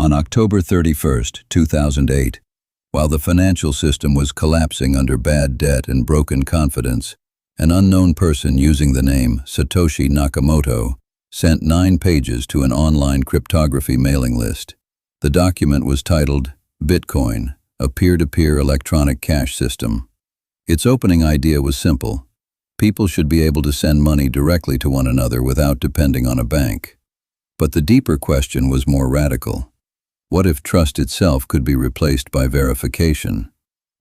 On October 31, 2008, while the financial system was collapsing under bad debt and broken confidence, an unknown person using the name Satoshi Nakamoto sent 9 pages to an online cryptography mailing list. The document was titled Bitcoin, a peer-to-peer electronic cash system. Its opening idea was simple. People should be able to send money directly to one another without depending on a bank. But the deeper question was more radical. What if trust itself could be replaced by verification?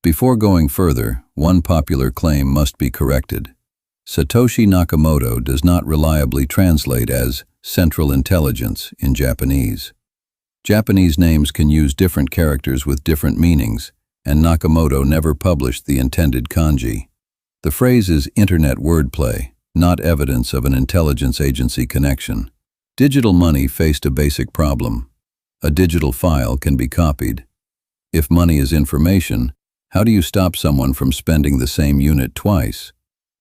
Before going further, one popular claim must be corrected. Satoshi Nakamoto does not reliably translate as central intelligence in Japanese. Japanese names can use different characters with different meanings, and Nakamoto never published the intended kanji. The phrase is internet wordplay, not evidence of an intelligence agency connection. Digital money faced a basic problem. A digital file can be copied. If money is information, how do you stop someone from spending the same unit twice?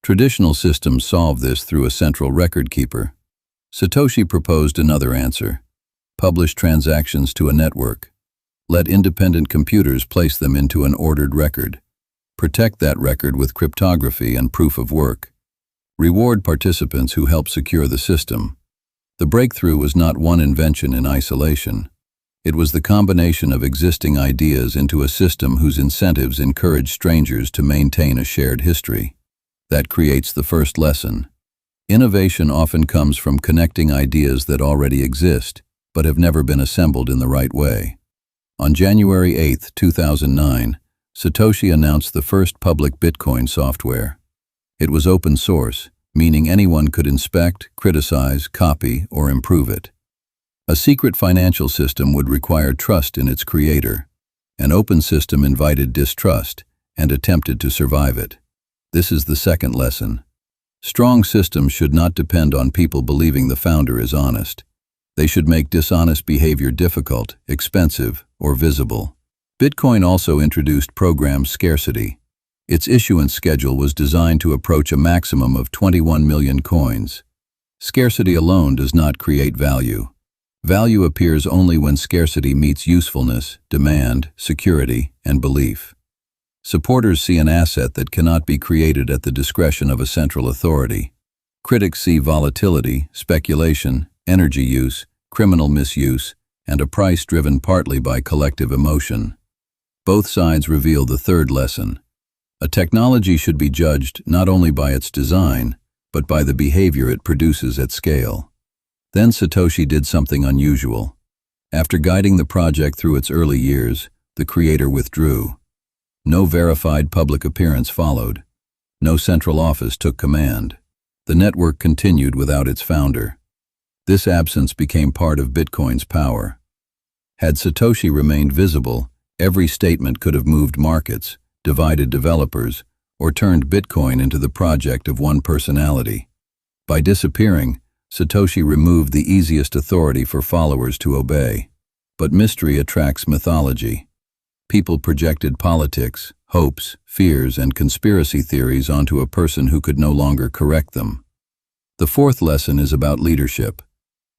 Traditional systems solve this through a central record keeper. Satoshi proposed another answer. Publish transactions to a network. Let independent computers place them into an ordered record. Protect that record with cryptography and proof of work. Reward participants who help secure the system. The breakthrough was not one invention in isolation. It was the combination of existing ideas into a system whose incentives encourage strangers to maintain a shared history. That creates the first lesson. Innovation often comes from connecting ideas that already exist, but have never been assembled in the right way. On January 8, 2009, Satoshi announced the first public Bitcoin software. It was open source, meaning anyone could inspect, criticize, copy, or improve it. A secret financial system would require trust in its creator. An open system invited distrust and attempted to survive it. This is the second lesson. Strong systems should not depend on people believing the founder is honest. They should make dishonest behavior difficult, expensive, or visible. Bitcoin also introduced program scarcity. Its issuance schedule was designed to approach a maximum of 21 million coins. Scarcity alone does not create value. Value appears only when scarcity meets usefulness, demand, security, and belief. Supporters see an asset that cannot be created at the discretion of a central authority. Critics see volatility, speculation, energy use, criminal misuse, and a price driven partly by collective emotion. Both sides reveal the third lesson. A technology should be judged not only by its design, but by the behavior it produces at scale. Then Satoshi did something unusual. After guiding the project through its early years, the creator withdrew. No verified public appearance followed. No central office took command. The network continued without its founder. This absence became part of Bitcoin's power. Had Satoshi remained visible, every statement could have moved markets, divided developers, or turned Bitcoin into the project of one personality. By disappearing, Satoshi removed the easiest authority for followers to obey. But mystery attracts mythology. People projected politics, hopes, fears, and conspiracy theories onto a person who could no longer correct them. The fourth lesson is about leadership.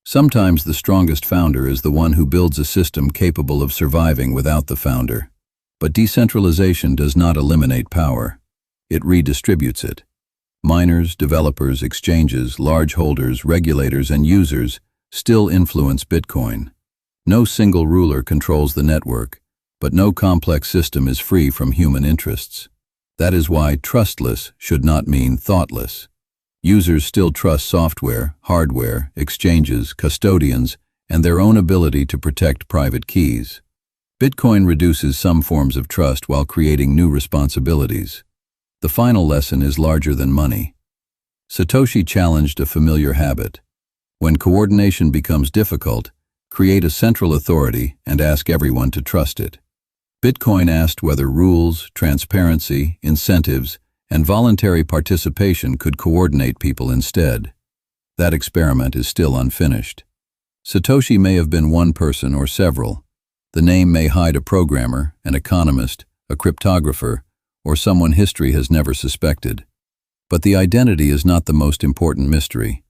Sometimes the strongest founder is the one who builds a system capable of surviving without the founder. But decentralization does not eliminate power. It redistributes it. Miners, developers, exchanges, large holders, regulators, and users still influence Bitcoin. No single ruler controls the network, but no complex system is free from human interests. That is why trustless should not mean thoughtless. Users still trust software, hardware, exchanges, custodians, and their own ability to protect private keys. Bitcoin reduces some forms of trust while creating new responsibilities. The final lesson is larger than money. Satoshi challenged a familiar habit. When coordination becomes difficult, create a central authority and ask everyone to trust it. Bitcoin asked whether rules, transparency, incentives, and voluntary participation could coordinate people instead. That experiment is still unfinished. Satoshi may have been one person or several. The name may hide a programmer, an economist, a cryptographer, or someone history has never suspected. But the identity is not the most important mystery.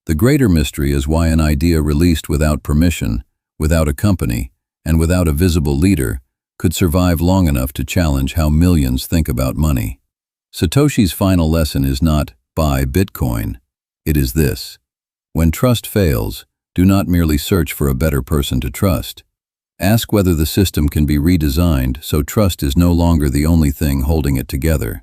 The greater mystery is why an idea released without permission, without a company, and without a visible leader, could survive long enough to challenge how millions think about money. Satoshi's final lesson is not, buy Bitcoin. It is this: when trust fails, do not merely search for a better person to trust. Ask whether the system can be redesigned so trust is no longer the only thing holding it together.